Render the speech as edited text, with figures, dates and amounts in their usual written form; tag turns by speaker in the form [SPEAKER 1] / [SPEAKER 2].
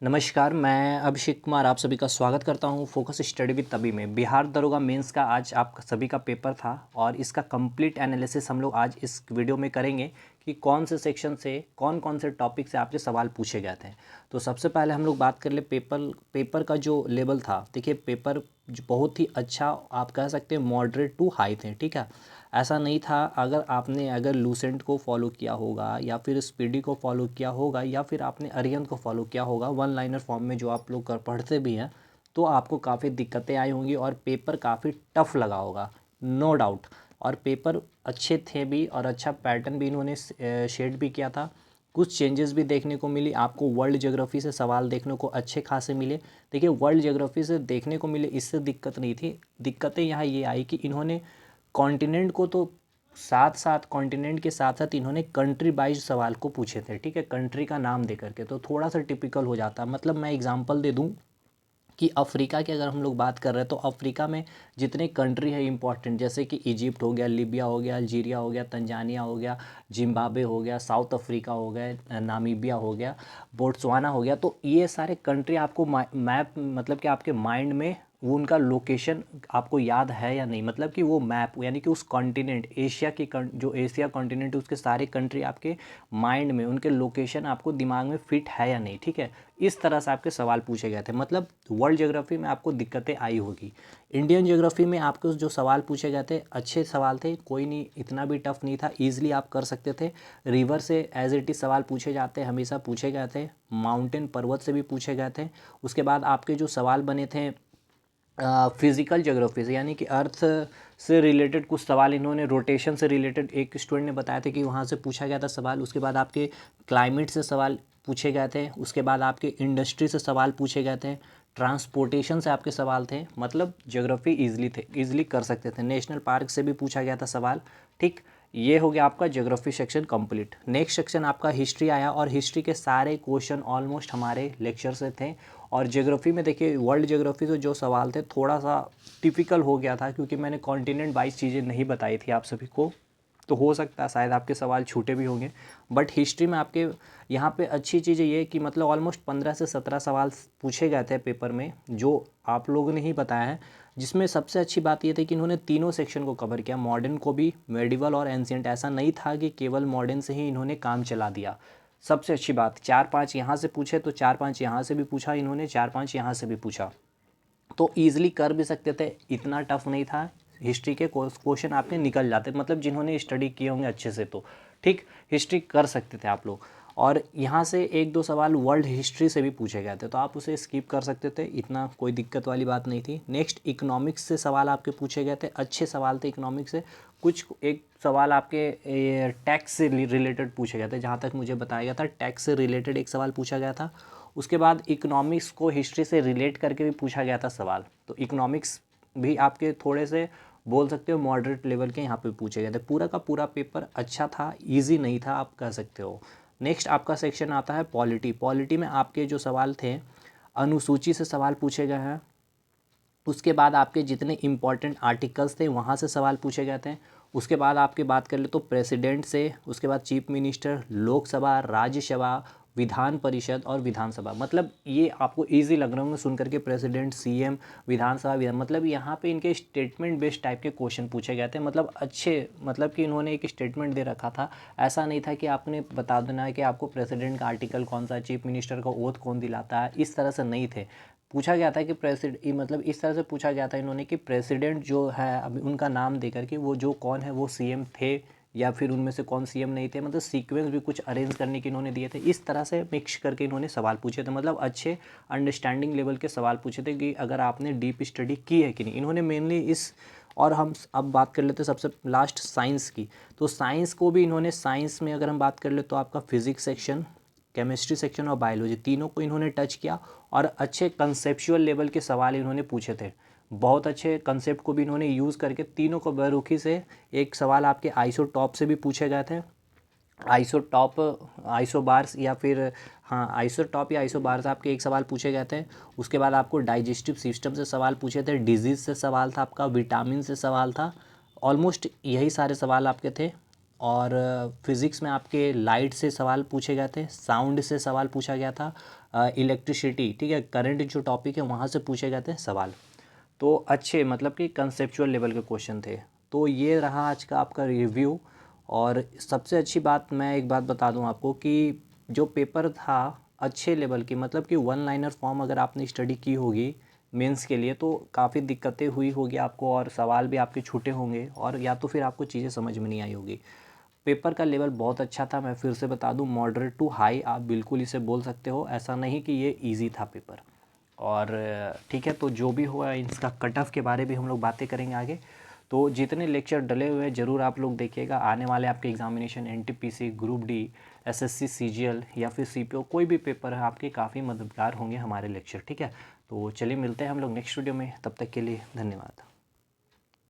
[SPEAKER 1] नमस्कार, मैं अभिषेक कुमार आप सभी का स्वागत करता हूं फोकस स्टडी विद तभी में। बिहार दरोगा मेंस का आज आप सभी का पेपर था और इसका कंप्लीट एनालिसिस हम लोग आज इस वीडियो में करेंगे कि कौन से सेक्शन से कौन कौन से टॉपिक से आपसे सवाल पूछे गए थे। तो सबसे पहले हम लोग बात कर ले पेपर का जो लेवल था। देखिए पेपर बहुत ही अच्छा, आप कह सकते हैं मॉडरेट टू हाई थे, ठीक है। ऐसा नहीं था, अगर लूसेंट को फॉलो किया होगा या फिर स्पीडी को फॉलो किया होगा या फिर आपने अरिहंत को फॉलो किया होगा वन लाइनर फॉर्म में जो आप लोग कर पढ़ते भी हैं, तो आपको काफ़ी दिक्कतें आई होंगी और पेपर काफ़ी टफ लगा होगा, नो डाउट। और पेपर अच्छे थे भी और अच्छा पैटर्न भी इन्होंने शेड भी किया था। कुछ चेंजेस भी देखने को मिली आपको। वर्ल्ड ज्योग्राफी से सवाल देखने को अच्छे खासे मिले। देखिए वर्ल्ड ज्योग्राफी से देखने को मिले, इससे दिक्कत नहीं थी। दिक्कतें यहाँ ये आई कि इन्होंने कॉन्टिनेंट को तो साथ साथ कॉन्टिनेंट के साथ साथ इन्होंने कंट्री वाइज सवाल को पूछे थे, ठीक है, कंट्री का नाम दे करके, तो थोड़ा सा टिपिकल हो जाता। मतलब मैं एग्जांपल दे दूं कि अफ्रीका की अगर हम लोग बात कर रहे हैं तो अफ्रीका में जितने कंट्री है इंपॉर्टेंट, जैसे कि इजिप्ट हो गया, लीबिया हो गया, अल्जीरिया हो गया, तंजानिया हो गया, जिम्बाब्वे हो गया, साउथ अफ्रीका हो गया, नामीबिया हो गया, बोट्सवाना हो गया, तो ये सारे कंट्री आपको मैप मतलब कि आपके माइंड में वो उनका लोकेशन आपको याद है या नहीं, मतलब कि वो मैप यानी कि उस कॉन्टिनेंट एशिया की जो एशिया कॉन्टिनेंट है उसके सारे कंट्री आपके माइंड में उनके लोकेशन आपको दिमाग में फिट है या नहीं, ठीक है। इस तरह से आपके सवाल पूछे गए थे। मतलब वर्ल्ड ज्योग्राफी में आपको दिक्कतें आई होगी। इंडियन ज्योग्राफी में आपको जो सवाल पूछे गए थे अच्छे सवाल थे, कोई नहीं, इतना भी टफ नहीं था, ईजिली आप कर सकते थे। रिवर से एज इट इज सवाल पूछे जाते हैं, हमेशा पूछे गए थे। माउंटेन पर्वत से भी पूछे गए थे। उसके बाद आपके जो सवाल बने थे फिज़िकल ज्योग्राफी से, यानी कि अर्थ से रिलेटेड कुछ सवाल इन्होंने, रोटेशन से रिलेटेड एक स्टूडेंट ने बताया था कि वहाँ से पूछा गया था सवाल। उसके बाद आपके क्लाइमेट से सवाल पूछे गए थे। उसके बाद आपके इंडस्ट्री से सवाल पूछे गए थे। ट्रांसपोर्टेशन से आपके सवाल थे। मतलब ज्योग्राफी ईजिली कर सकते थे। नेशनल पार्क से भी पूछा गया था सवाल, ठीक। ये हो गया आपका geography section complete. Next section आपका हिस्ट्री आया और हिस्ट्री के सारे क्वेश्चन ऑलमोस्ट हमारे लेक्चर से थे। और ज्योग्राफी में देखिए वर्ल्ड ज्योग्राफी से जो सवाल थे थोड़ा सा टिपिकल हो गया था, क्योंकि मैंने कॉन्टिनेंट वाइज चीज़ें नहीं बताई थी आप सभी को, तो हो सकता है शायद आपके सवाल छूटे भी होंगे। बट हिस्ट्री में आपके यहाँ पे अच्छी चीज़ ये कि मतलब ऑलमोस्ट 15 से 17 सवाल पूछे गए थे पेपर में, जो आप लोगों ने ही बताया है। जिसमें सबसे अच्छी बात ये थी कि इन्होंने तीनों सेक्शन को कवर किया, मॉडर्न को भी, मेडिवल और एंशिएंट। ऐसा नहीं था कि केवल मॉडर्न से ही इन्होंने काम चला दिया। सबसे अच्छी बात, 4-5 यहाँ से पूछे तो 4-5 यहाँ से भी पूछा इन्होंने, 4-5 यहाँ से भी पूछा, तो ईजिली कर भी सकते थे, इतना टफ नहीं था। हिस्ट्री के क्वेश्चन आपके निकल जाते, मतलब जिन्होंने स्टडी किए होंगे अच्छे से, तो ठीक हिस्ट्री कर सकते थे आप लोग। और यहाँ से एक दो सवाल वर्ल्ड हिस्ट्री से भी पूछे गए थे, तो आप उसे स्किप कर सकते थे, इतना कोई दिक्कत वाली बात नहीं थी। नेक्स्ट इकोनॉमिक्स से सवाल आपके पूछे गए थे, अच्छे सवाल थे इकोनॉमिक्स से। कुछ एक सवाल आपके टैक्स से रिलेटेड पूछे गए थे, जहाँ तक मुझे बताया गया था टैक्स से रिलेटेड एक सवाल पूछा गया था। उसके बाद इकोनॉमिक्स को हिस्ट्री से रिलेट करके भी पूछा गया था सवाल, तो इकोनॉमिक्स भी आपके थोड़े से बोल सकते हो मॉडरेट लेवल के यहाँ पे पूछे गए थे। पूरा का पूरा पेपर अच्छा था, इजी नहीं था आप कह सकते हो। नेक्स्ट आपका सेक्शन आता है पॉलिटी। पॉलिटी में आपके जो सवाल थे अनुसूची से सवाल पूछे गए हैं। उसके बाद आपके जितने इंपॉर्टेंट आर्टिकल्स थे वहाँ से सवाल पूछे गए थे। उसके बाद आपके बात कर ले तो प्रेसिडेंट से, उसके बाद चीफ मिनिस्टर, लोकसभा, राज्यसभा, विधान परिषद और विधानसभा। मतलब ये आपको इजी लग रहे होंगे सुन करके, प्रेसिडेंट, सीएम, विधानसभा, विधान, मतलब यहाँ पे इनके स्टेटमेंट बेस्ड टाइप के क्वेश्चन पूछे गए थे। मतलब अच्छे, मतलब कि इन्होंने एक स्टेटमेंट दे रखा था। ऐसा नहीं था कि आपने बता देना है कि आपको प्रेसिडेंट का आर्टिकल कौन सा, चीफ मिनिस्टर का ओथ कौन दिलाता है, इस तरह से नहीं थे। पूछा गया था कि प्रेसिडेंट, मतलब इस तरह से पूछा गया था इन्होंने कि प्रेसिडेंट जो है अभी उनका नाम देकर के वो जो कौन है वो सीएम थे या फिर उनमें से कौन सीएम नहीं थे। मतलब सीक्वेंस भी कुछ अरेंज करने के इन्होंने दिए थे, इस तरह से मिक्स करके इन्होंने सवाल पूछे थे। मतलब अच्छे अंडरस्टैंडिंग लेवल के सवाल पूछे थे कि अगर आपने डीप स्टडी की है कि नहीं। इन्होंने मेनली इस, और हम अब बात कर लेते हैं सबसे लास्ट साइंस की। तो साइंस को भी इन्होंने, साइंस में अगर हम बात कर ले तो आपका फिजिक्स सेक्शन, केमिस्ट्री सेक्शन और बायोलॉजी, तीनों को इन्होंने टच किया और अच्छे कंसेप्चुअल लेवल के सवाल इन्होंने पूछे थे। बहुत अच्छे कंसेप्ट को भी इन्होंने यूज़ करके तीनों को बारीकी से, एक सवाल आपके आइसोटॉप से भी पूछे गए थे। आइसोटॉप, आइसोबार्स या फिर, हाँ आइसोटॉप या आइसोबार्स आपके एक सवाल पूछे गए थे। उसके बाद आपको डाइजेस्टिव सिस्टम से सवाल पूछे थे, डिजीज़ से सवाल था आपका, विटामिन से सवाल था। ऑलमोस्ट यही सारे सवाल आपके थे। और फिज़िक्स में आपके लाइट से सवाल पूछे गए थे, साउंड से सवाल पूछा गया था, इलेक्ट्रिसिटी, ठीक है, करंट जो टॉपिक है वहाँ से पूछे गए थे सवाल। तो अच्छे मतलब कि कंसेप्चुअल लेवल के क्वेश्चन थे। तो ये रहा आज का आपका रिव्यू। और सबसे अच्छी बात, मैं एक बात बता दूं आपको कि जो पेपर था अच्छे लेवल की, मतलब कि वन लाइनर फॉर्म अगर आपने स्टडी की होगी मेंस के लिए तो काफ़ी दिक्कतें हुई होगी आपको, और सवाल भी आपके छूटे होंगे, और या तो फिर आपको चीज़ें समझ में नहीं आई होगी। पेपर का लेवल बहुत अच्छा था, मैं फिर से बता दूं, मॉडरेट टू हाई आप बिल्कुल इसे बोल सकते हो, ऐसा नहीं कि ये ईजी था पेपर। और ठीक है, तो जो भी हुआ इसका कट ऑफ के बारे में हम लोग बातें करेंगे आगे। तो जितने लेक्चर डले हुए हैं ज़रूर आप लोग देखिएगा, आने वाले आपके examination NTPC, group D, SSC, CGL या फिर सीपीओ कोई भी पेपर है आपके काफ़ी मददगार होंगे हमारे लेक्चर, ठीक है। तो चलिए मिलते हैं हम लोग नेक्स्ट वीडियो में, तब तक के लिए धन्यवाद।